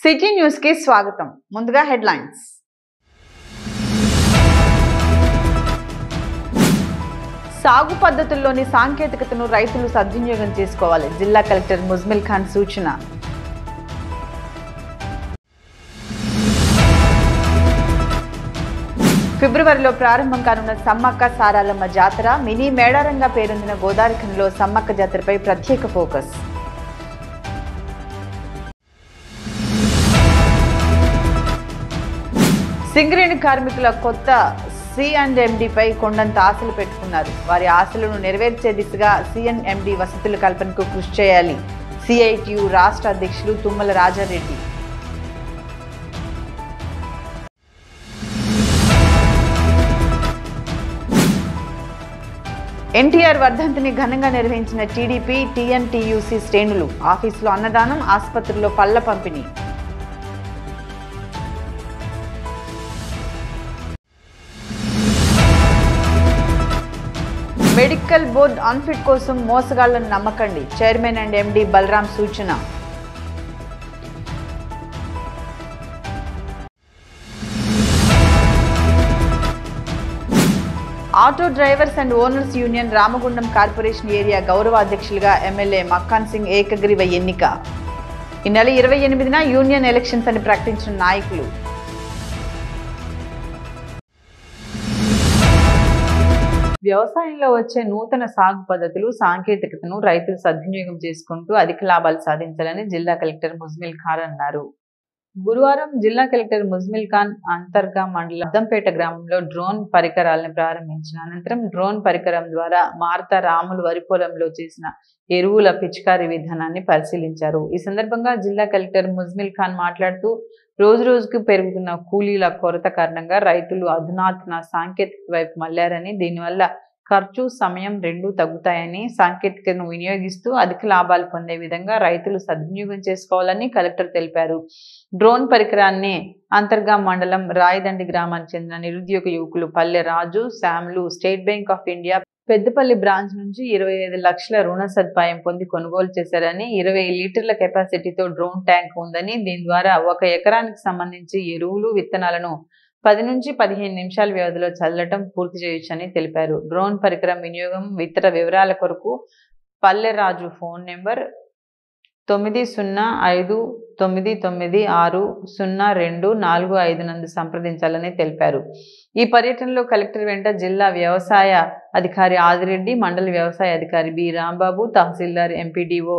City news కి స్వాగతం. ముందుగా హెడ్లైన్స్. సాగు పద్ధతుల్లోని సాంకేతికతను రైతులు సద్వినియోగం చేసుకోవాలి. జిల్లా కలెక్టర్ ముజ్మిల్ ఖాన్ సూచన. ఫిబ్రవరిలో ప్రారంభం కానున్న సమ్మక్క సారాలమ్మ జాతర, మినీ మేడారంగా పేరొందిన గోదావరిఖనిలో సమ్మక్క జాతరపై ప్రత్యేక ఫోకస్. సింగరేణి కార్మికుల కొత్త C&MDపై కొండంత ఆశలు పెట్టుకున్నారు. వారి ఆశలను నెరవేర్చే దిశగా C&MD వసతుల కల్పనకు కృషి చేయాలి. CITU రాష్ట్ర అధ్యక్షులు తుమ్మల రాజారెడ్డి. NTR వర్ధంతిని ఘనంగా నిర్వహించిన TDP TNTUC శ్రేణులు. ఆఫీసులో అన్నదానం, ఆసుపత్రుల్లో పళ్ల పంపిణీ. మెడికల్ బోర్డ్ అన్ఫిట్ కోసం మోసగాళ్లను నమ్మకండి. చైర్మన్ అండ్ MD బలరాం సూచన. Auto drivers and owners union Ramagundam corporation area గౌరవ అధ్యక్షులుగా ఎమ్మెల్యే మక్కాన్ సింగ్ ఏకగ్రీవ ఎన్నిక. ఈ నెల 28న యూనియన్ ఎలక్షన్స్ అని ప్రకటించిన నాయకులు. వ్యవసాయంలో వచ్చే నూతన సాగు పద్ధతులు, సాంకేతికతను రైతులు సద్వినియోగం చేసుకుంటూ అధిక లాభాలు సాధించాలని జిల్లా కలెక్టర్ ముజ్మిల్ ఖాన్ అన్నారు. గురువారం జిల్లా కలెక్టర్ ముజ్మిల్ ఖాన్ అంతర్గా మండలం అద్దంపేట గ్రామంలో డ్రోన్ పరికరాలను ప్రారంభించిన అనంతరం డ్రోన్ పరికరం ద్వారా మార్తా రాములు వరి పొలంలో చేసిన ఎరువుల పిచికారీ విధానాన్ని పరిశీలించారు. ఈ సందర్భంగా జిల్లా కలెక్టర్ ముజ్మిల్ ఖాన్ మాట్లాడుతూ రోజుకు పెరుగుతున్న కూలీల కొరత కారణంగా రైతులు అధునాతన సాంకేతిక వైపు మళ్లారని, దీనివల్ల ఖర్చు, సమయం రెండూ తగ్గుతాయని, సాంకేతికతను వినియోగిస్తూ అధిక లాభాలు పొందే విధంగా రైతులు సద్వినియోగం చేసుకోవాలని కలెక్టర్ తెలిపారు. డ్రోన్ పరికరాన్ని అంతర్గా మండలం రాయదండి గ్రామానికి చెందిన నిరుద్యోగ యువకులు పల్లె రాజు, శ్యామ్లు State Bank of India Peddapalli branch నుంచి 25 లక్షల రుణ సదుపాయం పొంది కొనుగోలు చేశారని, 20 లీటర్ల కెపాసిటీతో డ్రోన్ ట్యాంక్ ఉందని, దీని ద్వారా 1 ఎకరానికి సంబంధించి ఎరువులు, విత్తనాలను 10 నుంచి 15 నిమిషాల వ్యవధిలో చల్లటం పూర్తి చేయొచ్చని తెలిపారు. డ్రోన్ పరికరం వినియోగం, ఇతర వివరాల కొరకు పల్లె రాజు ఫోన్ నెంబర్ 9059960245 నందు సంప్రదించాలని తెలిపారు. ఈ పర్యటనలో కలెక్టర్ వెంట జిల్లా వ్యవసాయ అధికారి ఆదిరెడ్డి, మండల వ్యవసాయ అధికారి బి రాంబాబు, తహసీల్దార్, MPDO,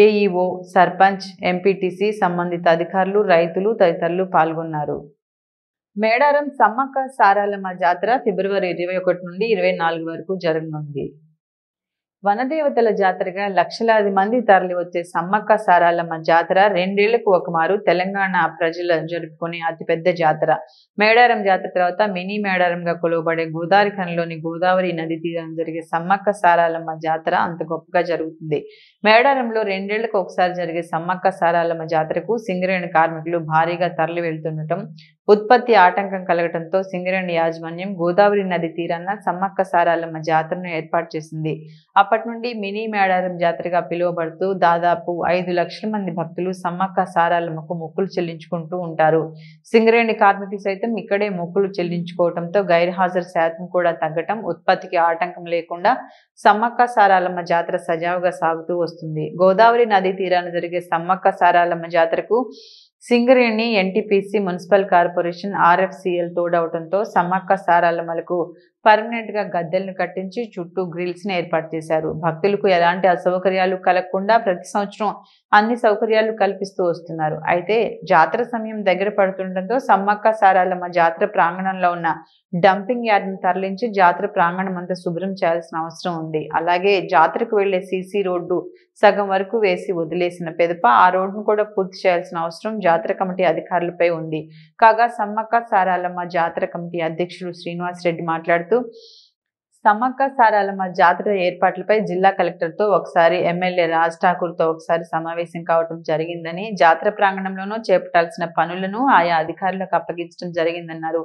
AEO, సర్పంచ్, MPTC, సంబంధిత అధికారులు, రైతులు తదితరులు పాల్గొన్నారు. మేడారం సమ్మక్క సారాలమ్మ జాతర ఫిబ్రవరి 21 నుండి 24 వరకు జరగనుంది. వనదేవతల జాతరగా లక్షలాది మంది తరలి వచ్చే సమ్మక్క సారాలమ్మ జాతర 2 ఏళ్లకు ఒకమారు తెలంగాణ ప్రజలు జరుపుకునే అతిపెద్ద జాతర. మేడారం జాతర తర్వాత మినీ మేడారంగా కొలువబడే గోదావరిఖనిలోని గోదావరి నది తీరం జరిగే సమ్మక్క సారాలమ్మ జాతర అంత గొప్పగా జరుగుతుంది. మేడారంలో 2 ఏళ్లకు ఒకసారి జరిగే సమ్మక్క సారాలమ్మ జాతరకు సింగరేణి కార్మికులు భారీగా తరలి వెళ్తుండటం, ఉత్పత్తి ఆటంకం కలగటంతో సింగరేణి యాజమాన్యం గోదావరి నది తీరాన సమ్మక్క సారాలమ్మ జాతరను ఏర్పాటు చేసింది. అప్పటి నుండి మినీ మేడారం జాతరగా పిలువబడుతూ దాదాపు 5 లక్షల మంది భక్తులు సమ్మక్క సారాలమ్మకు మొక్కులు చెల్లించుకుంటూ ఉంటారు. సింగరేణి కార్మికులు సైతం ఇక్కడే మొక్కులు చెల్లించుకోవడంతో గైర్హాజరు శాతం కూడా తగ్గటం, ఉత్పత్తికి ఆటంకం లేకుండా సమ్మక్క సారాలమ్మ జాతర సజావుగా సాగుతూ వస్తుంది. గోదావరి నది తీరాన జరిగే సమ్మక్క సారాలమ్మ జాతరకు Singareni, NTPC, municipal corporation, RFCL తోడవటంతో సమ్మక్క సారాలమ్మలకు పర్మనెంట్ గా గద్దెలను కట్టించి చుట్టూ గ్రిల్స్ ని ఏర్పాటు చేశారు. భక్తులకు ఎలాంటి అసౌకర్యాలు కలగకుండా ప్రతి సంవత్సరం అన్ని సౌకర్యాలు కల్పిస్తూ వస్తున్నారు. అయితే జాతర సమయం దగ్గర పడుతుండటంతో సమ్మక్క సారాలమ్మ జాతర ప్రాంగణంలో ఉన్న డంపింగ్ యార్డ్ ని తరలించి జాతర ప్రాంగణం అంతా శుభ్రం చేయాల్సిన అవసరం ఉంది. అలాగే జాతరకు వెళ్లే CC రోడ్డు సగం వరకు వేసి వదిలేసిన పెదప ఆ రోడ్డును కూడా పూర్తి చేయాల్సిన అవసరం జాతర కమిటీ అధికారులపై ఉంది. కాగా సమ్మక్క సారాలమ్మ జాతర కమిటీ అధ్యక్షులు శ్రీనివాస్ రెడ్డి మాట్లాడుతూ సమ్మక్క సారాలమ్మ జాతర ఏర్పాట్లపై జిల్లా కలెక్టర్తో ఒకసారి, ఎమ్మెల్యే రాజ్ ఠాకూర్తో ఒకసారి సమావేశం కావడం జరిగిందని, జాతర ప్రాంగణంలోనూ చేపట్టాల్సిన పనులను ఆయా అధికారులకు అప్పగించడం జరిగిందన్నారు.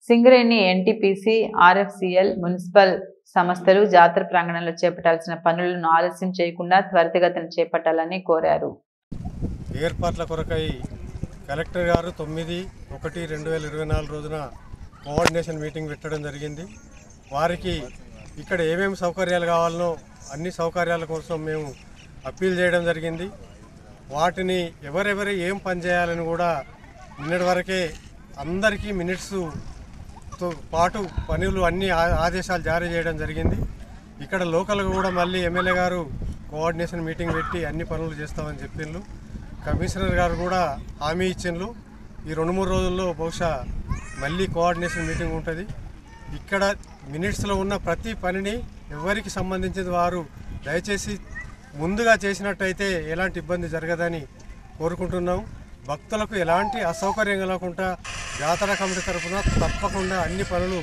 సింగరేణి, NTPC, RFCL, మున్సిపల్ సంస్థలు జాతర ప్రాంగణంలో చేపట్టాల్సిన పనులను ఆలస్యం చేయకుండా త్వరితగతిన చేపట్టాలని కోరారు. ఏర్పాట్ల కొరకై కలెక్టర్ గారు 9/1/2024 రోజున కోఆర్డినేషన్ మీటింగ్ పెట్టడం జరిగింది. వారికి ఇక్కడ ఏమేమి సౌకర్యాలు కావాలనో అన్ని సౌకర్యాల కోసం మేము అప్పీల్ చేయడం జరిగింది. వాటిని ఎవరెవరు ఏం పని చేయాలని కూడా నిన్నటి వరకే అందరికీ మినిట్స్తో పాటు పనులు అన్ని ఆదేశాలు జారీ చేయడం జరిగింది. ఇక్కడ లోకల్గా కూడా మళ్ళీ ఎమ్మెల్యే గారు కోఆర్డినేషన్ మీటింగ్ పెట్టి అన్ని పనులు చేస్తామని చెప్పిండ్రు. కమిషనర్ గారు కూడా హామీ ఇచ్చిండ్రు. ఈ 2-3 రోజుల్లో బహుశా మళ్ళీ కోఆర్డినేషన్ మీటింగ్ ఉంటుంది. ఇక్కడ మినిట్స్లో ఉన్న ప్రతి పనిని ఎవరికి సంబంధించిన వారు దయచేసి ముందుగా చేసినట్టయితే ఎలాంటి ఇబ్బంది జరగదని కోరుకుంటున్నాం. భక్తులకు ఎలాంటి అసౌకర్యం కలగకుండా జాతర కమిటీ తరఫున తప్పకుండా అన్ని పనులు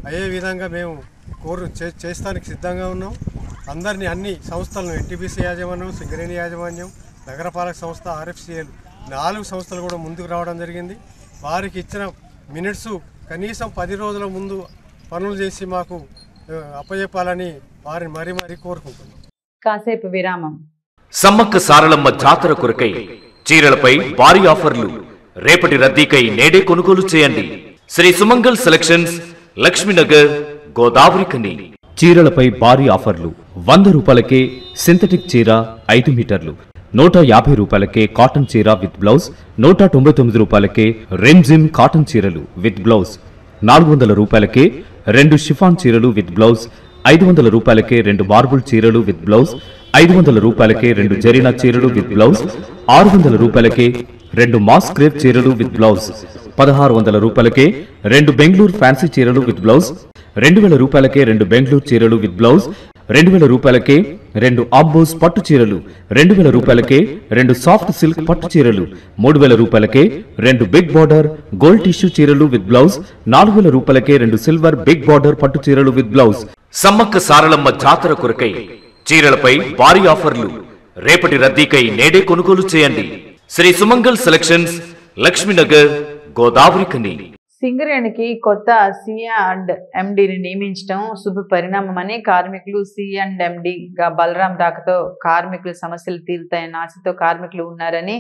అయ్యే విధంగా మేము చేస్తానికి సిద్ధంగా ఉన్నాం. అందరినీ అన్ని సంస్థలను ఎన్టీపీసీ యాజమాన్యం, సింగరేణి యాజమాన్యం, నగరపాలక సంస్థ, RFCL 4 సంస్థలు కూడా ముందుకు రావడం జరిగింది. వారికి ఇచ్చిన మినిట్స్ కనీసం 10 రోజుల ముందు పనులు చేసి మాకు అప్పచెప్పాలని వారిని మరీ కోరుకుంటున్నాం. కాసేపు విరామం. సమ్మక్క సారలమ్మ జాతర కొరకై చీరలపై భారీ ఆఫర్లు. రేపటి రద్దీకై నేడే కొనుగోలు చేయండి. శ్రీ సుమంగల్ సెలక్షన్స్, లక్ష్మీనగర్, గోదావరి కని. చీరలపై భారీ ఆఫర్లు. 100 రూపాయలకే సింథటిక్ చీర 5 మీటర్లు, 150 రూపాయలకే కాటన్ చీర విత్ బ్లౌజ్, 199 రూపాయలకే రెమ్జిమ్ కాటన్ చీరలు విత్ బ్లౌజ్, 400 రూపాయలకే 2 షిఫాన్ చీరలు విత్ బ్లౌజ్, 500 రూపాయలకే 2 మార్బుల్ చీరలు విత్ బ్లౌజ్, 500 రూపాయలకే 2 జరీనా చీరలు విత్ బ్లౌజ్, 600 రూపాయలకే 2 మాస్ క్రేప్ చీరలు విత్ బ్లౌజ్, 1600 రూపాయలకే 2 బెంగళూరు ఫ్యాన్సీ చీరలు విత్ బ్లౌజ్, 2000 రూపాయలకే 2 బెంగళూరు చీరలు విత్ బ్లౌజ్, 2000 రూపాయలకే 2 ఆంబోస్ పట్టు చీరలు, 2000 రూపాయలకే 2 సాఫ్ట్ సిల్క్ పట్టు చీరలు, 3000 రూపాయలకే 2 బిగ్ బార్డర్ గోల్డ్ టిష్యూ చీరలు విత్ బ్లౌజ్, 4000 రూపాయలకే 2 సిల్వర్ బిగ్ బార్డర్ పట్టు చీరలు విత్ బ్లౌజ్. సమ్మక్క సారలమ్మ జాతర కొరకై చీరలపై భారీ ఆఫర్లు. రేపటి రద్దీకై నేడే కొనుగోలు చేయండి. శ్రీ సుమంగల్ సెలక్షన్స్, లక్ష్మీనగర్, గోదావరి కని. సింగరేణికి కొత్త C&MDని నియమించడం శుభ పరిణామమని కార్మికులు C&MDగా బలరాం రాకతో కార్మికుల సమస్యలు తీరుతాయన్న ఆశతో కార్మికులు ఉన్నారని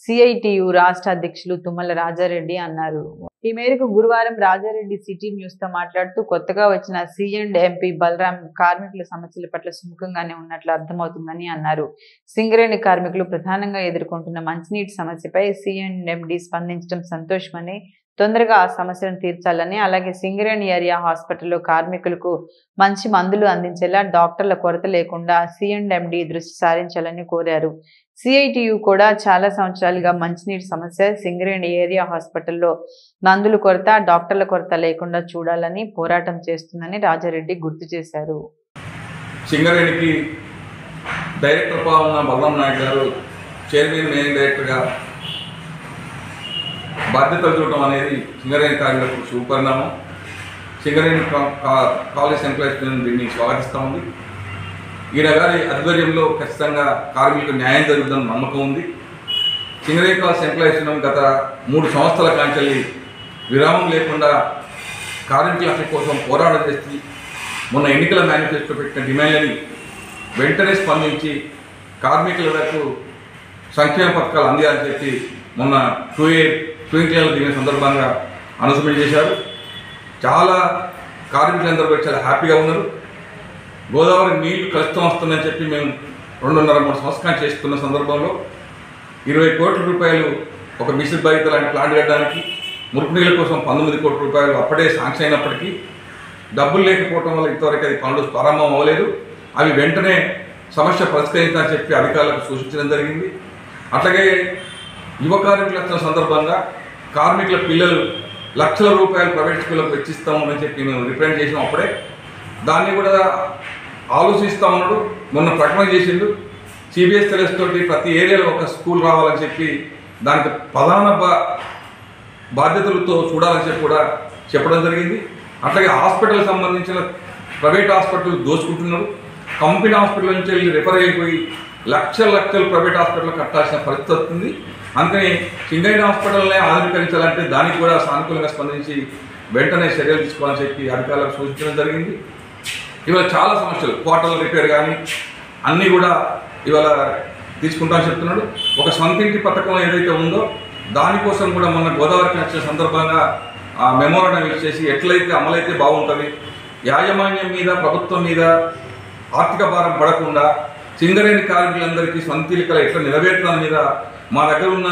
CITU రాష్ట్ర అధ్యక్షులు తుమ్మల రాజారెడ్డి అన్నారు. ఈ మేరకు గురువారం రాజారెడ్డి సిటీ న్యూస్ తో మాట్లాడుతూ కొత్తగా వచ్చిన C&MP బలరాం కార్మికుల సమస్యల పట్ల సుముఖంగానే ఉన్నట్లు అర్థమవుతుందని అన్నారు. సింగరేణి కార్మికులు ప్రధానంగా ఎదుర్కొంటున్న మంచినీటి సమస్యపై C&MD స్పందించడం సంతోషమని, తొందరగా ఆ సమస్యను తీర్చాలని, అలాగే సింగరేణి ఏరియా హాస్పిటల్లో కార్మికులకు మంచి మందులు అందించేలా డాక్టర్ల కొరత లేకుండా C&MD దృష్టి సారించాలని కోరారు. CITU కూడా చాలా సంవత్సరాలుగా మంచినీటి సమస్య, సింగరేణి ఏరియా హాస్పిటల్లో మందుల కొరత, డాక్టర్ల కొరత లేకుండా చూడాలని పోరాటం చేస్తుందని రాజారెడ్డి గుర్తు చేశారు. సింగరేణికి డైరెక్టర్ పాలన బలరాం నాయక్ గారు చైర్మన్, మేనేజింగ్ డైరెక్టర్గా బాధ్యతలు చూడటం అనేది సింగరేణి కార్మికులకు శుభపరిణామం. సింగరేణి కాలేజ్ ఎంప్లాయీస్ దీన్ని స్వాగతిస్తూ ఉంది. ఈయన గారి ఆధ్వర్యంలో ఖచ్చితంగా కార్మికులకు న్యాయం జరుగుతుందని నమ్మకం ఉంది. సింగరేణి కాలేజ్ ఎంప్లాయీస్ గత 3 సంవత్సరాల కాంచెల్లి విరామం లేకుండా కార్మికుల హక్కుల కోసం పోరాటం చేసి మొన్న ఎన్నికల మేనిఫెస్టో పెట్టిన డిమాండ్లని వెంటనే స్పందించి కార్మికులకు సంక్షేమ పథకాలు అందియాలని చెప్పి మొన్న ట్వింక్లీన్ల దిగిన సందర్భంగా అనౌన్స్మెంట్ చేశారు. చాలా కార్మికులందరూ కూడా చాలా హ్యాపీగా ఉన్నారు. గోదావరి నీళ్లు కలుషితం వస్తుందని చెప్పి మేము 2.5-3 సంవత్సరాలు చేస్తున్న సందర్భంలో 20 కోట్ల రూపాయలు ఒక మిషన్ బాధిత లాంటి ప్లాంట్ కట్టడానికి, మురుకు నీళ్ళ కోసం 19 కోట్ల రూపాయలు అప్పుడే శాంక్షన్ అయినప్పటికీ డబ్బులు లేకపోవడం వల్ల ఇంతవరకు అది పనులు ప్రారంభం అవ్వలేదు. అవి వెంటనే సమస్య పరిష్కరించాలని చెప్పి అధికారులకు సూచించడం జరిగింది. అట్లాగే యువ కార్మికులు వచ్చిన సందర్భంగా కార్మికుల పిల్లలు లక్షల రూపాయలు ప్రైవేట్ స్కూళ్ళకు వెచ్చిస్తామని చెప్పి మేము రిప్రజెంట్ చేసినాం. అప్పుడే దాన్ని కూడా ఆలోచిస్తూ ఉన్నాడు. మొన్న ప్రకటన చేసిండు, CBSE తోటి ప్రతి ఏరియాలో ఒక స్కూల్ రావాలని చెప్పి దానికి ప్రధాన బాధ్యతలతో చూడాలని చెప్పి కూడా చెప్పడం జరిగింది. అట్లాగే హాస్పిటల్ సంబంధించిన ప్రైవేట్ హాస్పిటల్ దోచుకుంటున్నారు. కంపెనీ హాస్పిటల్ నుంచి వెళ్ళి రిఫర్ అయిపోయి లక్షలు ప్రైవేట్ హాస్పిటల్ కట్టాల్సిన పరిస్థితి వస్తుంది. అందుకని సింగరేణి హాస్పిటల్నే ఆధునీకరించాలంటే దానికి కూడా సానుకూలంగా స్పందించి వెంటనే చర్యలు తీసుకోవాలని చెప్పి అధికారులకు సూచించడం జరిగింది. ఇవాళ చాలా సమస్యలు, క్వార్టర్ల రిపేర్ కానీ అన్నీ కూడా ఇవాళ తీసుకుంటామని చెప్తున్నాడు. ఒక సొంత ఇంటి పథకం ఏదైతే ఉందో దానికోసం కూడా మొన్న గోదావరికి వచ్చిన సందర్భంగా మెమోరాండం ఇచ్చేసి ఎట్లయితే అమలైతే బాగుంటుంది, యాజమాన్యం మీద ప్రభుత్వం మీద ఆర్థిక భారం పడకుండా సింగరేణి కార్మికులందరికీ సొంతిలికలు ఎట్లా నెరవేర్చడం మీద మా దగ్గర ఉన్న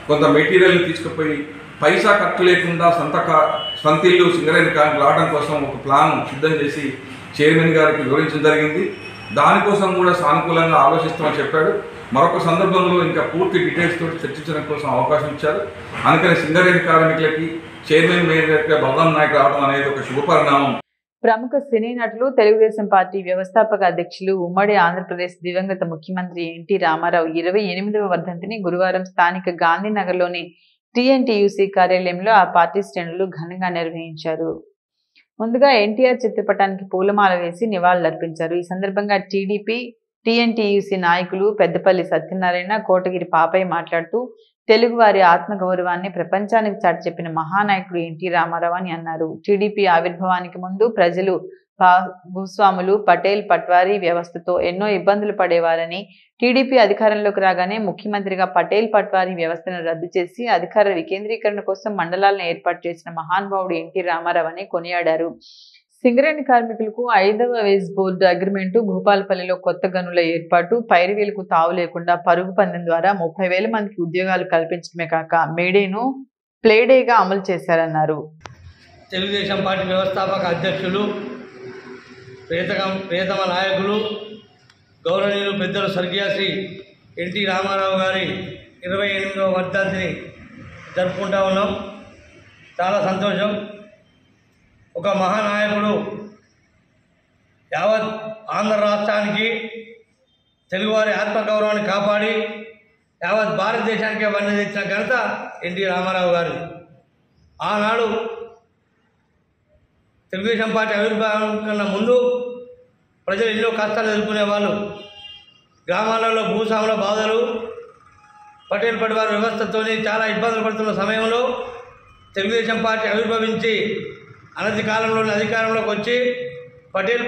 కొంత మెటీరియల్ని తీసుకుపోయి పైసా ఖర్చు లేకుండా సొంతిల్లు సింగరేణి కార్మికులు రావడం కోసం ఒక ప్లాన్ సిద్ధం చేసి చైర్మన్ గారికి వివరించడం జరిగింది. దానికోసం కూడా సానుకూలంగా ఆలోచిస్తామని చెప్పాడు. మరొక సందర్భంలో ఇంకా పూర్తి డీటెయిల్స్ తోటి చర్చించడం కోసం అవకాశం ఇచ్చారు. అందుకని సింగరేణి కార్మికులకి చైర్మన్ మేయర్గా బలరాం నాయక్ రావడం అనేది ఒక శుభపరిణామం. ప్రముఖ సినీ నటులు, తెలుగుదేశం పార్టీ వ్యవస్థాపక అధ్యక్షులు, ఉమ్మడి ఆంధ్రప్రదేశ్ దివంగత ముఖ్యమంత్రి ఎన్టీ రామారావు 28వ వర్ధంతిని గురువారం స్థానిక గాంధీనగర్లోని TNTUC కార్యాలయంలో ఆ పార్టీ శ్రేణులు ఘనంగా నిర్వహించారు. ముందుగా ఎన్టీఆర్ చిత్రపటానికి పూలమాల వేసి నివాళులర్పించారు. ఈ సందర్భంగా టీడీపీ TNTUC నాయకులు పెద్దపల్లి సత్యనారాయణ, కోటగిరి పాపయ్య మాట్లాడుతూ తెలుగువారి ఆత్మగౌరవాన్ని ప్రపంచానికి చాటి చెప్పిన మహానాయకుడు ఎన్టీ రామారావు అని అన్నారు. టీడీపీ ఆవిర్భావానికి ముందు ప్రజలు భూస్వాములు, పటేల్ పట్వారీ వ్యవస్థతో ఎన్నో ఇబ్బందులు పడేవారని, టీడీపీ అధికారంలోకి రాగానే ముఖ్యమంత్రిగా పటేల్ పట్వారీ వ్యవస్థను రద్దు చేసి అధికార వికేంద్రీకరణ కోసం మండలాలను ఏర్పాటు చేసిన మహానుభావుడు ఎన్టీ రామారావు అని కొనియాడారు. సింగరేణి కార్మికులకు 5వ వేజ్ బోర్డు అగ్రిమెంటు, భూపాలపల్లిలో కొత్త గనుల ఏర్పాటు, పైరువీలకు తావు లేకుండా పరుగు పందెం ద్వారా 30,000 మందికి ఉద్యోగాలు కల్పించడమే కాక మేడేను ప్లేడేగా అమలు చేశారన్నారు. తెలుగుదేశం పార్టీ వ్యవస్థాపక అధ్యక్షులు, ప్రియతమ నాయకులు, గౌరవనీయులు పెద్దలు స్వర్గీయ శ్రీ ఎన్టీ రామారావు గారి 28వ వర్ధంతిని జరుపుకుంటా ఉన్నాం. చాలా సంతోషం. ఒక మహానాయకుడు యావత్ ఆంధ్ర రాష్ట్రానికి తెలుగువారి ఆత్మగౌరవాన్ని కాపాడి యావత్ భారతదేశానికే వన్నె తెచ్చిన ఘనత ఎన్టీ రామారావు గారు. ఆనాడు తెలుగుదేశం పార్టీ ఆవిర్భావం కన్నా ముందు ప్రజలు ఎన్నో కష్టాలు ఎదుర్కొనేవాళ్ళు. గ్రామాలలో భూస్వాముల బాధలు, పటేల్ పట్వారీ వ్యవస్థతో చాలా ఇబ్బందులు పడుతున్న సమయంలో తెలుగుదేశం పార్టీ ఆవిర్భవించి అనతి కాలంలోని అధికారంలోకి వచ్చి పటేల్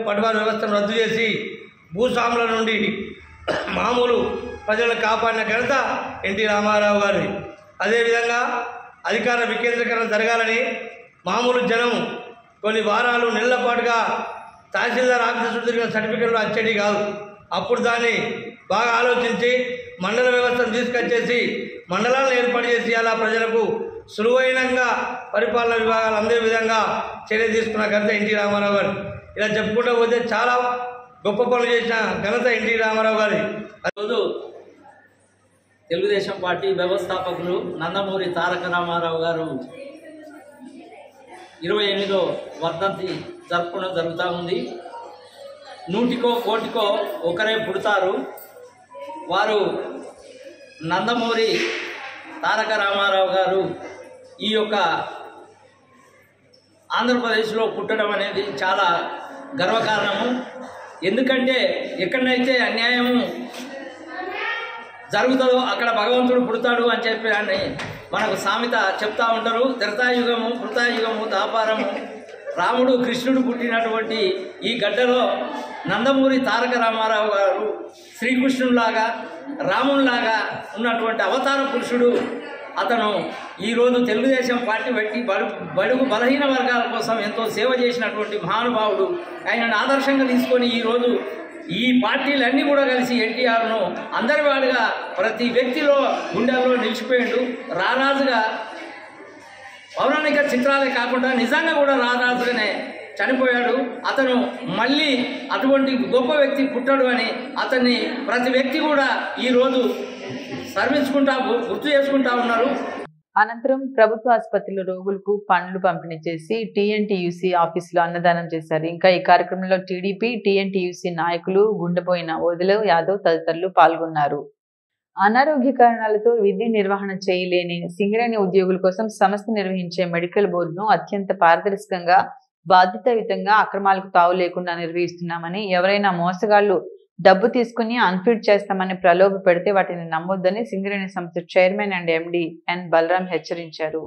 పట్వారీ వ్యవస్థను రద్దు చేసి భూస్వాముల నుండి మామూలు ప్రజలను కాపాడిన ఘనత ఎన్టీ రామారావు గారి. అదేవిధంగా అధికార వికేంద్రీకరణ జరగాలని మామూలు జనం కొన్ని వారాలు నెలల పాటుగా తహసీల్దార్ ఆఫీసు తిరిగిన సర్టిఫికెట్లు వచ్చేది కాదు. అప్పుడు దాన్ని బాగా ఆలోచించి మండల వ్యవస్థను తీసుకొచ్చేసి మండలాలను ఏర్పాటు చేసి అలా ప్రజలకు సులువైనంగా పరిపాలన విభాగాలు అందే విధంగా చర్య తీసుకున్న ఘనత ఎన్టీ రామారావు గారు. ఇలా చెప్పుకుంటూ పోతే చాలా గొప్ప పనులు చేసిన ఘనత ఎన్టీ రామారావు గారి. రోజు తెలుగుదేశం పార్టీ వ్యవస్థాపకులు నందమూరి తారక రామారావు గారు 28వ వర్ధంతి జరుపుకోవడం జరుగుతూ ఉంది. 100కో కోటికో ఒకరే పుడతారు. వారు నందమూరి తారక రామారావు గారు ఈ యొక్క ఆంధ్రప్రదేశ్లో పుట్టడం అనేది చాలా గర్వకారణము. ఎందుకంటే ఎక్కడైతే అన్యాయము జరుగుతుందో అక్కడ భగవంతుడు పుడతాడు అని చెప్పి అని మనకు సామెత చెప్తా ఉంటారు. త్రేతాయుగము, కృతాయుగము, దాపారము, రాముడు కృష్ణుడు పుట్టినటువంటి ఈ గడ్డలో నందమూరి తారక రామారావు గారు శ్రీకృష్ణులాగా, రామునిలాగా ఉన్నటువంటి అవతార పురుషుడు. అతను ఈరోజు తెలుగుదేశం పార్టీ పెట్టి బడుగు బలహీన వర్గాల కోసం ఎంతో సేవ చేసినటువంటి మహానుభావుడు. ఆయనను ఆదర్శంగా తీసుకొని ఈరోజు ఈ పార్టీలన్నీ కూడా కలిసి ఎన్టీఆర్ను అందరి వాడిగా ప్రతి వ్యక్తిలో గుండెల్లో నిలిచిపోయాడు. రారాజుగా పౌరాణిక చిత్రాలే కాకుండా నిజంగా కూడా రారాజుగానే చనిపోయాడు. అతను మళ్ళీ అటువంటి గొప్ప వ్యక్తి పుట్టాడు అని అతన్ని ప్రతి వ్యక్తి కూడా ఈరోజు సర్వించుకుంటా గుర్తు చేసుకుంటా ఉన్నారు. అనంతరం ప్రభుత్వ ఆసుపత్రిలో రోగులకు పండ్లు పంపిణీ చేసి TNTUC ఆఫీసులో అన్నదానం చేశారు. ఇంకా ఈ కార్యక్రమంలో టీడీపీ TNTUC నాయకులు గుండెపోయిన వదిల యాదవ్ తదితరులు పాల్గొన్నారు. అనారోగ్య కారణాలతో విధి నిర్వహణ చేయలేని సింగరేణి ఉద్యోగుల కోసం సంస్థ నిర్వహించే మెడికల్ బోర్డును అత్యంత పారదర్శకంగా, బాధ్యతాయుతంగా, అక్రమాలకు తావు లేకుండా నిర్వహిస్తున్నామని, ఎవరైనా మోసగాళ్లు డబ్బు తీసుకుని అన్ఫిట్ చేస్తామని ప్రలోభ పెడితే వాటిని నమ్మొద్దని సింగరేణి సంస్థ chairman and MD N Balaram హెచ్చరించారు.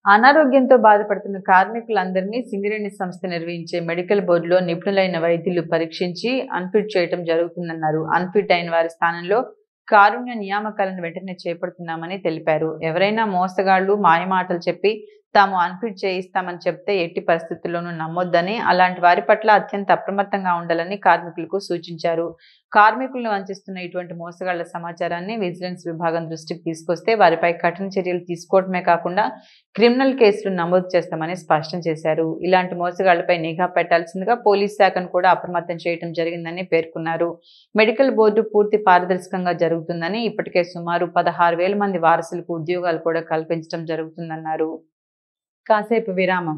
అనారోగ్యంతో బాధపడుతున్న కార్మికులందరినీ సింగరేణి సంస్థ నిర్వహించే మెడికల్ బోర్డులో నిపుణులైన వైద్యులు పరీక్షించి అన్ఫిట్ చేయడం జరుగుతుందన్నారు. అన్ఫిట్ అయిన వారి స్థానంలో కారుణ్య నియామకాలను వెంటనే చేపడుతున్నామని తెలిపారు. ఎవరైనా మోసగాళ్లు మాయమాటలు చెప్పి తాము అన్ఫిట్ చేయిస్తామని చెప్తే ఎట్టి పరిస్థితుల్లోనూ నమ్మొద్దని, అలాంటి వారి పట్ల అత్యంత అప్రమత్తంగా ఉండాలని కార్మికులకు సూచించారు. కార్మికులను వంచిస్తున్న ఇటువంటి మోసగాళ్ల సమాచారాన్ని విజిలెన్స్ విభాగం దృష్టికి తీసుకొస్తే వారిపై కఠిన చర్యలు తీసుకోవడమే కాకుండా క్రిమినల్ కేసులు నమోదు చేస్తామని స్పష్టం చేశారు. ఇలాంటి మోసగాళ్లపై నిఘా పెట్టాల్సిందిగా పోలీస్ శాఖను కూడా అప్రమత్తం చేయడం జరిగిందని పేర్కొన్నారు. మెడికల్ బోర్డు పూర్తి పారదర్శకంగా జరుగుతుందని, ఇప్పటికే సుమారు 16,000 మంది వారసులకు ఉద్యోగాలు కూడా కల్పించడం జరుగుతుందన్నారు. కాసేపు విరామం.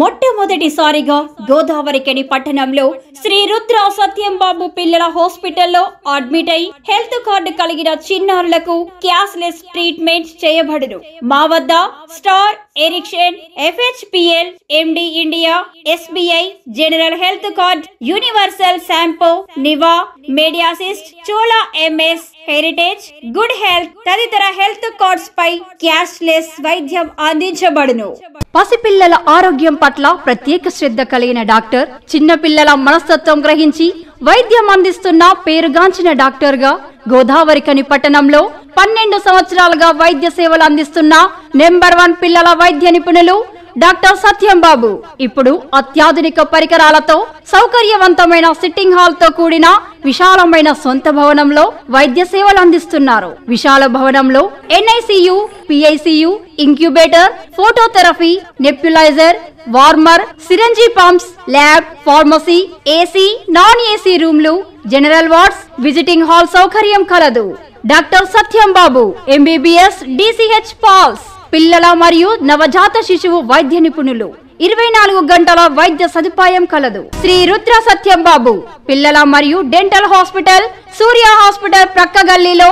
మొట్టమొదటిసారిగా గోదావరికని పట్టణంలో శ్రీ రుద్ర సత్యంబాబు పిల్లల హాస్పిటల్లో అడ్మిట్ అయి హెల్త్ కార్డు కలిగిన చిన్నారులకు క్యాష్లెస్ ట్రీట్మెంట్ చేయబడును. మా వద్ద స్టార్, ఎరిక్షన్, FHPL, MD India, SBI, general health card, Universal Sompo, Niva, MediAssist, Chola MS, Heritage, good health తదితర హెల్త్ కార్డ్స్ పై క్యాష్లెస్ వైద్యం అందించబడును. పసిపిల్లల ఆరోగ్యం పట్ల ప్రత్యేక శ్రద్ధ కలిగిన డాక్టర్, చిన్నపిల్లల మనస్తత్వం గ్రహించి వైద్యం అందిస్తున్న పేరుగాంచిన డాక్టర్ గా గోదావరికని పట్టణంలో 12 సంవత్సరాలుగా వైద్య సేవలు అందిస్తున్న నెంబర్ 1 పిల్లల వైద్య నిపుణులు డాక్టర్ సత్యంబాబు ఇప్పుడు అత్యాధునిక పరికరాలతో సౌకర్యవంతమైన సిట్టింగ్ హాల్ తో కూడిన విశాలమైన సొంత భవనంలో వైద్య సేవలు అందిస్తున్నారు. విశాల భవనంలో NICU, PICU, incubator, phototherapy, nebuliser, warmer, syringe pumps, lab, pharmacy, AC, non AC రూమ్లు, జనరల్ వార్డ్స్, విజిటింగ్ హాల్ సౌకర్యం కలదు. డాక్టర్ సత్యంబాబు MBBS, DCH పాల్స్, పిల్లల మరియు నవజాత శిశువు వైద్య నిపుణులు. 24 గంటల వైద్య సదుపాయం కలదు. శ్రీ రుద్ర సత్యంబాబు పిల్లల మరియు డెంటల్ హాస్పిటల్, సూర్య హాస్పిటల్ ప్రక్క గల్లీలో,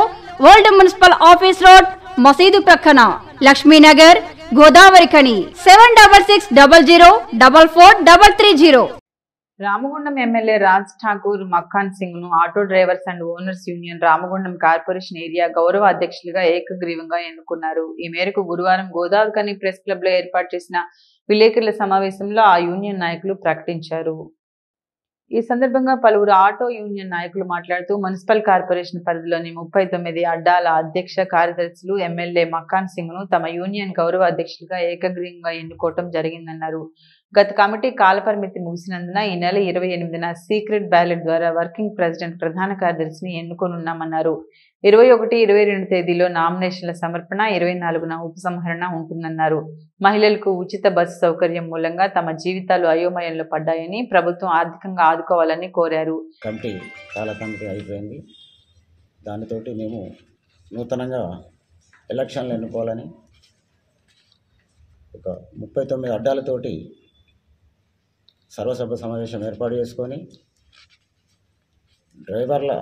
ఓల్డ్ మున్సిపల్ ఆఫీస్ రోడ్, మసీదు ప్రక్కన, లక్ష్మీనగర్, గోదావరికని. 7600004430. రామగుండం ఎమ్మెల్యే రాజ్ ఠాకూర్ మక్కాన్ సింగ్ ను auto drivers and owners union Ramagundam corporation area గౌరవ అధ్యక్షులుగా ఏకగ్రీవంగా ఎన్నుకున్నారు. ఈ మేరకు గురువారం గోదావరికని ప్రెస్ క్లబ్ లో ఏర్పాటు చేసిన విలేకరుల సమావేశంలో ఆ యూనియన్ నాయకులు ప్రకటించారు. ఈ సందర్భంగా పలువురు ఆటో యూనియన్ నాయకులు మాట్లాడుతూ మున్సిపల్ కార్పొరేషన్ పరిధిలోని 39 అడ్డాల అధ్యక్ష కార్యదర్శులు ఎమ్మెల్యే మక్కాన్ సింగ్ ను తమ యూనియన్ గౌరవ అధ్యక్షులుగా ఏకగ్రీవంగా ఎన్నుకోవడం జరిగిందన్నారు. గత కమిటీ కాలపరిమితి ముగిసినందున ఈ నెల 28న సీక్రెట్ బ్యాలెట్ ద్వారా వర్కింగ్ ప్రెసిడెంట్ ప్రధాన కార్యదర్శిని ఎన్నుకోనున్నామన్నారు. 21, 22 తేదీలో నామినేషన్ల సమర్పణ, 24న ఉపసంహరణ ఉంటుందన్నారు. మహిళలకు ఉచిత బస్సు సౌకర్యం మూలంగా తమ జీవితాలు అయోమయంలో పడ్డాయని, ప్రభుత్వం ఆర్థికంగా ఆదుకోవాలని కోరారు. కమిటీ అయిపోయింది. దానితోటి మేము నూతనంగా ఎలక్షన్లు ఎన్నుకోవాలని ఒక 39 అడ్డాలతోటి సర్వసభ్య సమావేశం ఏర్పాటు చేసుకొని డ్రైవర్ల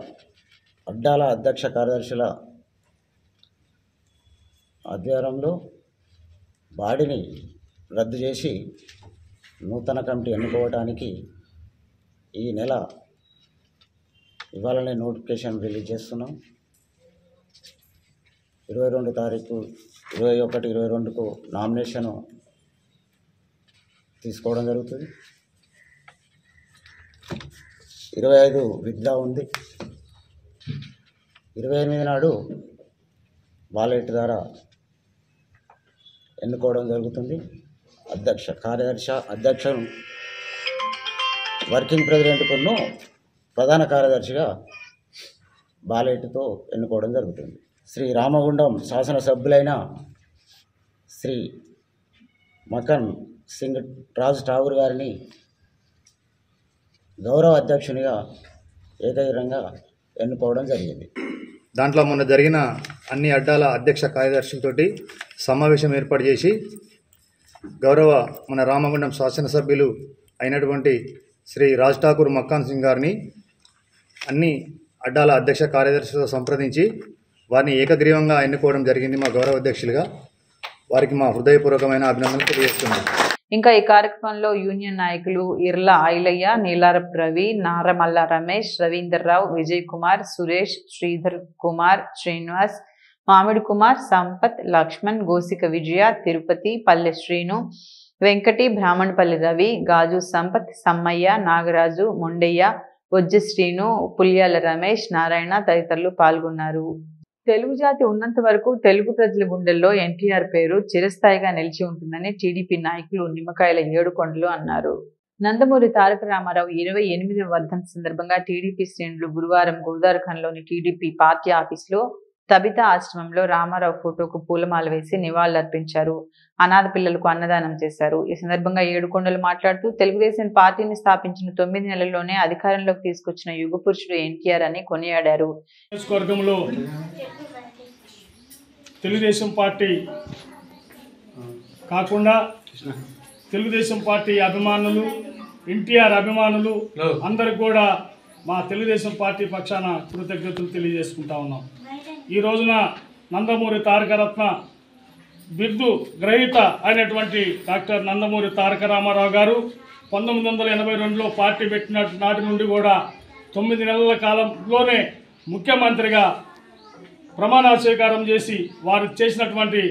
అడ్డాల అధ్యక్ష కార్యదర్శుల ఆధ్వర్యంలో బాడీని రద్దు చేసి నూతన కమిటీ ఎన్నుకోవడానికి ఈ నెల ఇవాళనే నోటిఫికేషన్ రిలీజ్ చేస్తున్నాం. 22 తారీఖు, 21, 22కు నామినేషను తీసుకోవడం జరుగుతుంది. 25 విత్డ్రా ఉంది. 28 నాడు బ్యాలెట్ ద్వారా ఎన్నుకోవడం జరుగుతుంది. అధ్యక్ష కార్యదర్శి అధ్యక్షుడు వర్కింగ్ ప్రెసిడెంట్కును ప్రధాన కార్యదర్శిగా బ్యాలెట్తో ఎన్నుకోవడం జరుగుతుంది. శ్రీ రామగుండం శాసనసభ్యులైన శ్రీ మక్కన్ సింగ్ రాజ్ ఠాకూర్ గారిని గౌరవ అధ్యక్షునిగా ఏకగ్రీవంగా ఎన్నుకోవడం జరిగింది. దాంట్లో మొన్న జరిగిన అన్ని అడ్డాల అధ్యక్ష కార్యదర్శులతోటి సమావేశం ఏర్పాటు చేసి గౌరవ మన రామగుండం శాసనసభ్యులు అయినటువంటి శ్రీ రాజ్ ఠాకూర్ మక్కాన్ సింగ్ గారిని అన్ని అడ్డాల అధ్యక్ష కార్యదర్శులతో సంప్రదించి వారిని ఏకగ్రీవంగా ఎన్నుకోవడం జరిగింది. మా గౌరవ అధ్యక్షులుగా వారికి మా హృదయపూర్వకమైన అభినందనలు తెలియజేస్తున్నాం. ఇంకా ఈ కార్యక్రమంలో యూనియన్ నాయకులు ఇర్ల ఐలయ్య, నీలారప్ రవి, నారమల్ల రమేష్, రవీందర్ రావు, విజయ్ కుమార్, సురేష్, శ్రీధర్ కుమార్, శ్రీనివాస్, మామిడి కుమార్, సంపత్, లక్ష్మణ్, గోసిక విజయ, తిరుపతి, పల్లె శ్రీను, వెంకటి, బ్రాహ్మణపల్లి రవి, గాజు సంపత్, సమ్మయ్య, నాగరాజు, మొండయ్య, బొజ్జ శ్రీను, పుల్యాల రమేష్, నారాయణ తదితరులు పాల్గొన్నారు. తెలుగు జాతి ఉన్నంత వరకు తెలుగు ప్రజల గుండెల్లో ఎన్టీఆర్ పేరు చిరస్థాయిగా నిలిచి ఉంటుందని టీడీపీ నాయకులు నిమ్మకాయల ఏడుకొండలు అన్నారు. నందమూరి తారక రామారావు 28వ వర్ధంతి సందర్భంగా టీడీపీ శ్రేణులు గురువారం గోదావరిఖన్లోని టీడీపీ పార్టీ ఆఫీసులో తబితా ఆశ్రమంలో రామారావు ఫోటోకు పూలమాల వేసి నివాళులర్పించారు. అనాథ పిల్లలకు అన్నదానం చేశారు. ఈ సందర్భంగా ఏడుకొండలు మాట్లాడుతూ తెలుగుదేశం పార్టీని స్థాపించిన 9 నెలల్లోనే అధికారంలోకి తీసుకొచ్చిన యుగ పురుషుడు ఎన్టీఆర్ అని కొనియాడారు. నియోజకవర్గంలో తెలుగుదేశం పార్టీ కాకుండా తెలుగుదేశం పార్టీ అభిమానులు, ఎన్టీఆర్ అభిమానులు అందరికి కూడా మా తెలుగుదేశం పార్టీ పక్షాన కృతజ్ఞతలు తెలియజేసుకుంటా ఉన్నాం. ఈ రోజున నందమూరి తారకరత్న బిర్దు గ్రహీత అయినటువంటి డాక్టర్ నందమూరి తారక రామారావు గారు 1982లో పార్టీ పెట్టిన నాటి నుండి కూడా 9 నెలల కాలంలోనే ముఖ్యమంత్రిగా ప్రమాణ స్వీకారం చేసి వారు చేసినటువంటి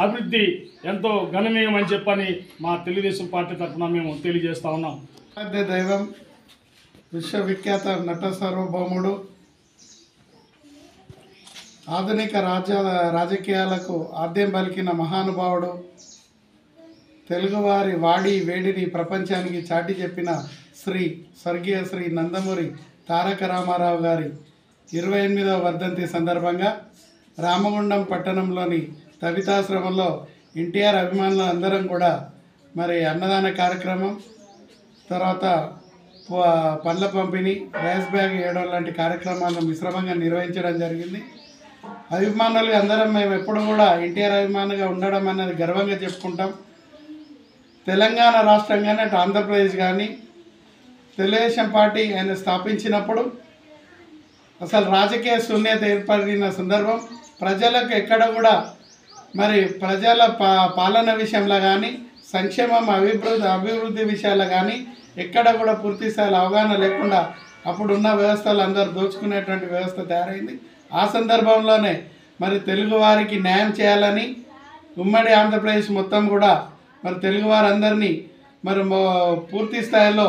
అభివృద్ధి ఎంతో గణనీయం అని చెప్పని మా తెలుగుదేశం పార్టీ తరఫున మేము తెలియజేస్తా ఉన్నాం. దైవం, విశ్వవిఖ్యాత నట సార్వభౌముడు, ఆధునిక రాజకీయాలకు ఆద్యం పలికిన మహానుభావుడు, తెలుగువారి వాడి వేడిని ప్రపంచానికి చాటి చెప్పిన స్వర్గీయ శ్రీ నందమూరి తారక రామారావు గారి 28వ వర్ధంతి సందర్భంగా రామగుండం పట్టణంలోని తబితాశ్రమంలో ఎన్టీఆర్ అభిమానులు అందరం కూడా మరి అన్నదాన కార్యక్రమం, తర్వాత పండ్ల పంపిణీ, రైస్ బ్యాగ్ వేయడం లాంటి కార్యక్రమాలను మిశ్రమంగా నిర్వహించడం జరిగింది. అభిమానులు అందరం మేము ఎప్పుడు కూడా ఎన్టీఆర్ అభిమానిగా ఉండడం అనేది గర్వంగా చెప్పుకుంటాం. తెలంగాణ రాష్ట్రం కానీ అటు ఆంధ్రప్రదేశ్ కానీ తెలుగుదేశం పార్టీ ఆయన స్థాపించినప్పుడు అసలు రాజకీయ శూన్యత ఏర్పడిన సందర్భం, ప్రజలకు ఎక్కడ కూడా మరి ప్రజల పాలన విషయంలో కానీ సంక్షేమం అభివృద్ధి విషయాల్లో కానీ ఎక్కడ కూడా పూర్తి స్థాయిలో అవగాహన లేకుండా అప్పుడున్న వ్యవస్థలు అందరూ దోచుకునేటువంటి వ్యవస్థ తయారైంది. ఆ సందర్భంలోనే మరి తెలుగు వారికి న్యాయం చేయాలని ఉమ్మడి ఆంధ్రప్రదేశ్ మొత్తం కూడా మరి తెలుగు వారందరినీ మరి పూర్తి స్థాయిలో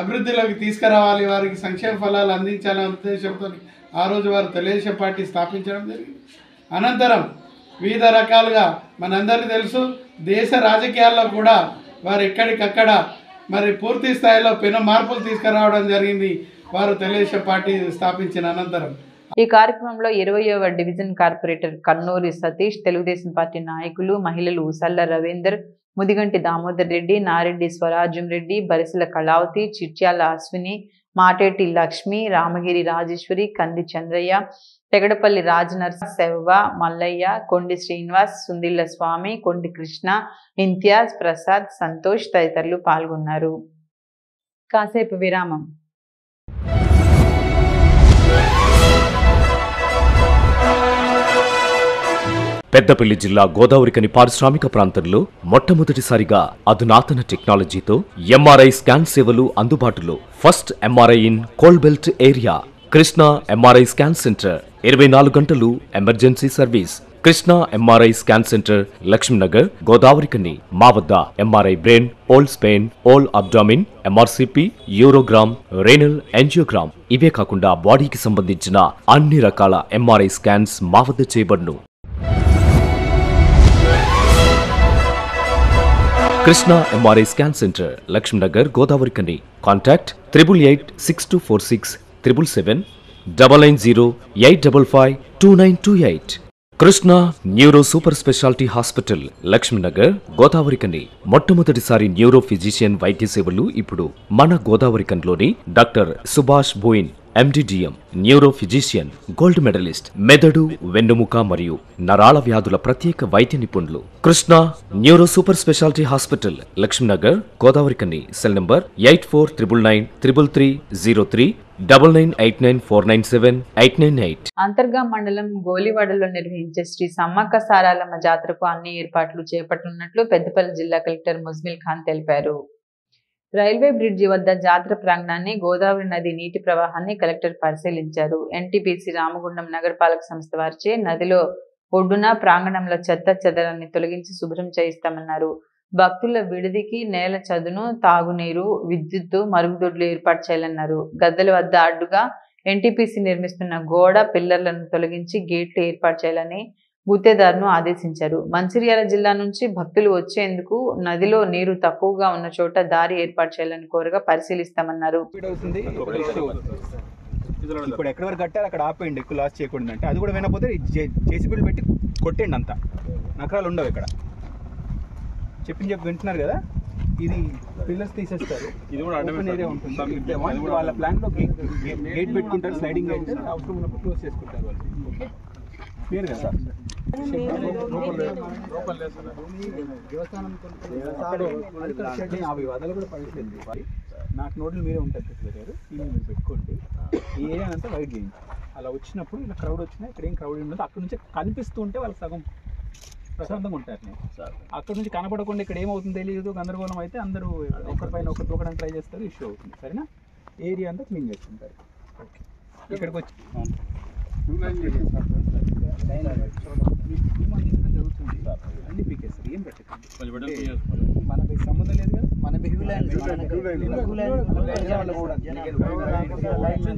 అభివృద్ధిలోకి తీసుకురావాలి, వారికి సంక్షేమ ఫలాలు అందించాలనే ఉద్దేశంతో ఆ రోజు వారు తెలుగుదేశం పార్టీ స్థాపించడం జరిగింది. అనంతరం వివిధ రకాలుగా మనందరికీ తెలుసు, దేశ రాజకీయాల్లో కూడా వారు ఎక్కడికక్కడ మరి పూర్తి స్థాయిలో పెను మార్పులు తీసుకురావడం జరిగింది వారు తెలుగుదేశం పార్టీ స్థాపించిన అనంతరం. ఈ కార్యక్రమంలో 20వ division corporator Kannuri Satish, Telugu Desam party నాయకులు, మహిళలు ఉసల్ల రవీందర్, ముదిగంటి దామోదర్ రెడ్డి, నారెడ్డి స్వరాజ్యం రెడ్డి, బరిసిల కళావతి, చిట్యాల అశ్విని, మాటేటి లక్ష్మి, రామగిరి రాజేశ్వరి, కంది చంద్రయ్య, తెగడపల్లి రాజనర్స, సెవ్వ, మల్లయ్య, కొండి శ్రీనివాస్, సుందిళ్ల స్వామి, కొండి కృష్ణ, ఇంతియాజ్, ప్రసాద్, సంతోష్ తదితరులు పాల్గొన్నారు. కాసేపు విరామం. పెద్దపల్లి జిల్లా గోదావరికని పారిశ్రామిక ప్రాంతంలో మొట్టమొదటిసారిగా అధునాతన టెక్నాలజీతో ఎంఆర్ఐ స్కాన్ సేవలు అందుబాటులో. First MRI in coal belt area. Krishna MRI scan centre 24 గంటలు emergency service. Krishna MRI scan centre, Lakshminagar, Godavarikhani. మా వద్ద MRI brain, whole spine, whole abdomen, MRCP, urogram, renal angiogram, ఇవే కాకుండా బాడీకి సంబంధించిన అన్ని రకాల ఎంఆర్ఐ స్కాన్స్ మా వద్ద చేయబడును. Krishna MRI scan centre, Lakshminagar, Godavarikhani. Contact 888646 777 990 855 2928. Krishna neuro super speciality hospital, Lakshminagar, Godavarikhani. మొట్టమొదటిసారి న్యూరో ఫిజిషియన్ వైద్య సేవలు ఇప్పుడు మన గోదావరికన్లోని doctor Subhash Boyin, MD DM, neuro physician, gold medalist, మెదడు, వెన్నుముక మరియు నరాల వ్యాధుల ప్రత్యేక వైద్య నిపుణులు. Krishna neuro super speciality hospital, Lakshminagar, Godavarikhani. Cell number 8499 333 03 9989 898. అంతర్గా మండలం గోలివాడలో నిర్వహించే శ్రీ సమ్మక్క సారాలమ్మ జాతరకు అన్ని ఏర్పాట్లు చేపట్టనున్నట్లు పెద్దపల్లి జిల్లా కలెక్టర్ ముజ్మిల్ ఖాన్ తెలిపారు. రైల్వే బ్రిడ్జి వద్ద జాతర ప్రాంగణాన్ని, గోదావరి నది నీటి ప్రవాహాన్ని కలెక్టర్ పరిశీలించారు. ఎన్టీపీసీ రామగుండం నగరపాలక సంస్థ వారిచే నదిలో ఒడ్డున ప్రాంగణంలో చెత్త చెదరాన్ని తొలగించి శుభ్రం చేయిస్తామన్నారు. భక్తుల విడిదికి నేల చదును, తాగునీరు, విద్యుత్తు, మరుగుదొడ్లు ఏర్పాటు చేయాలన్నారు. గద్దెల వద్ద అడ్డుగా ఎన్టీపీసీ నిర్మిస్తున్న గోడ పిల్లర్లను తొలగించి గేట్లు ఏర్పాటు చేయాలని గుత్తేదారును ఆదేశించారు. మంచిర్యాల జిల్లా నుంచి భక్తులు వచ్చేందుకు నదిలో నీరు తక్కువగా ఉన్న చోట దారి ఏర్పాటు చేయాలని కోరగా పరిశీలిస్తామన్నారు. ఇప్పుడు ఎక్కడి వరకు కట్టారు అక్కడ ఆపేయండి, ఎక్కువ లాస్ చేయకూడదు అంటే. అది కూడా వినకపోతే జేసీబీలు పెట్టి కొట్టండి, అంతా నకరాలు ఉండవు ఇక్కడ. చెప్పి వింటున్నారు కదా, ఇది పిల్లర్స్ తీసేస్తారు, ఇది కూడా ఓపెన్ ఏరియా ఉంటుంది. వాళ్ళ ప్లాన్ లో గేట్ పెట్టుకుంటారు, స్లైడింగ్ గేట్, అవసరం ఉన్నప్పుడు క్లోజ్ చేసుకుంటారు వాళ్ళు. ఓకే, క్లియర్ కదా? వివాదాలు కూడా పడిపోయింది. నాకు నోట్లు మీరే ఉంటారు గారు, మీరు పెట్టుకోండి. ఈ ఏరియా అంతా వైడ్ చేయండి. అలా వచ్చినప్పుడు ఇలా క్రౌడ్ వచ్చినా ఇక్కడ ఏం క్రౌడ్ ఉండదు. అక్కడ నుంచి కనిపిస్తూ ఉంటే వాళ్ళకి సగం ప్రశాంతంగా ఉంటారు. అక్కడ నుంచి కనపడకుండా ఇక్కడ ఏమవుతుందో తెలియదు, గందరగోళం అయితే అందరూ ఒకరిపైన ఒకరు దూకడానికి ట్రై చేస్తారు, ఇష్యూ అవుతుంది. సరేనా? ఏరియా అంతా క్లీన్ చేసుకుంటారు. ఓకే, ఇక్కడికి వచ్చి జరుగుతుంది, అన్ని పీకేస్తారు, ఏం పెట్టకండి. మనకి సంబంధం లేదు కదా, మన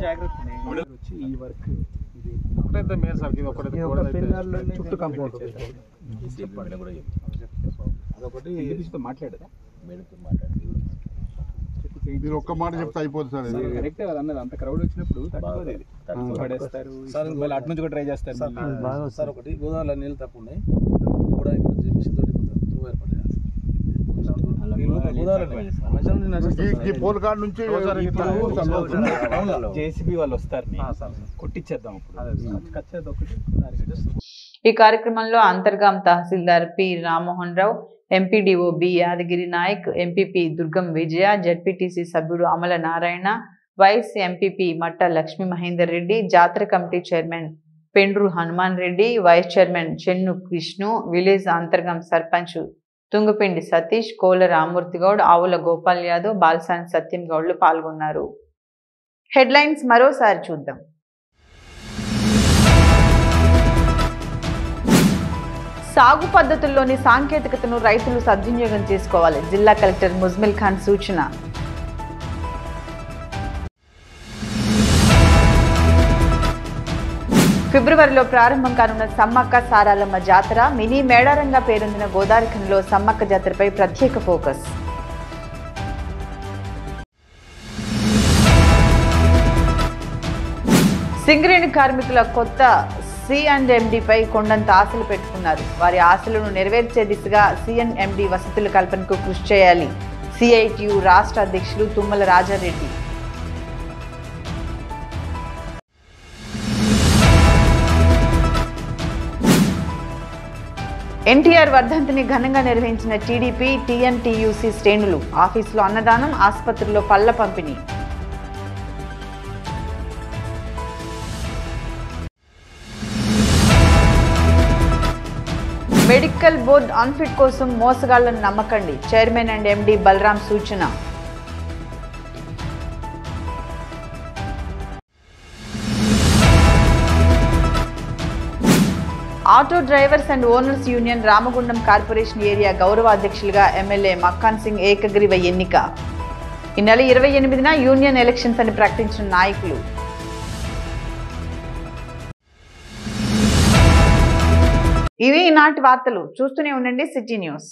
జాగ్రత్త వచ్చి ఈ వర్క్ చుట్టూ కంపౌండ్ అదొకటి మాట్లాడదా? మీరు ఒక్క మాట చెప్తే అయిపోతుంది సార్. కరెక్టే కదా అన్నది, అంత క్రౌడ్ వచ్చినప్పుడు తట్టుకోలేదు, పడేస్తారు. మళ్ళీ అటు నుంచి కూడా ట్రై చేస్తారు. సార్ ఒకటి గోదావరిలో నీళ్ళు తక్కువ ఉన్నాయి, కూడా మిషన్ తోటి జేసీబీ వాళ్ళు వస్తారు, కొట్టించేద్దాం. ఈ కార్యక్రమంలో అంతర్గాం తహసీల్దార్ P Rammohan Rao, MPDO B Yadagiri Nayak, MPP Durgam Vijaya, ZPTC సభ్యుడు అమల నారాయణ, వైస్ ఎంపీపీ మట్ట లక్ష్మీ మహేందర్ రెడ్డి, జాతర committee chairman Pendru Hanuman Reddy, vice chairman Chennu Krishnu, village Antargam sarpanch Tungapindi Satish, Kola Rammurthy Goud, Avula Gopal Yadav, Balsani సత్యం గౌడ్లు పాల్గొన్నారు. హెడ్లైన్స్ మరోసారి చూద్దాం. సాగు పద్ధతుల్లోని సాంకేతికతను రైతులు సద్వినియోగం చేసుకోవాలి. జిల్లా కలెక్టర్ ముజ్మిల్ ఖాన్ సూచన. ఫిబ్రవరిలో ప్రారంభం కానున్న సమ్మక్క సారాలమ్మ జాతర, మినీ మేడారంగా పేరొందిన గోదావరిఖనిలో సమ్మక్క జాతరపై ప్రత్యేక ఫోకస్. సింగరేణి కార్మికుల కొత్త C&MDపై కొండంత ఆశలు పెట్టుకున్నారు. వారి ఆశలను నెరవేర్చే దిశగా C&MD వసతుల కల్పనకు కృషి చేయాలి. CITU రాష్ట్ర అధ్యక్షులు తుమ్మల రాజారెడ్డి. ఎన్టీఆర్ వర్ధంతిని ఘనంగా నిర్వహించిన టీడీపీ TNTUC శ్రేణులు. ఆఫీసులో అన్నదానం, ఆసుపత్రిలో పళ్ల పంపిణీ. మెడికల్ బోర్డు అన్ఫిట్ కోసం మోసగాళ్లను నమ్మకండి. చైర్మన్ అండ్ MD బలరాం సూచన. Auto drivers and owners union Ramagundam corporation area గౌరవ అధ్యక్షులుగా ఎమ్మెల్యే మక్కాన్ సింగ్ ఏకగ్రీవ ఎన్నిక. ఈ నెల 28న యూనియన్ ఎలక్షన్స్ అని ప్రకటించిన నాయకులు. ఇవి ఈనాటి వార్తలు. చూస్తూనే ఉండండి సిటీ న్యూస్.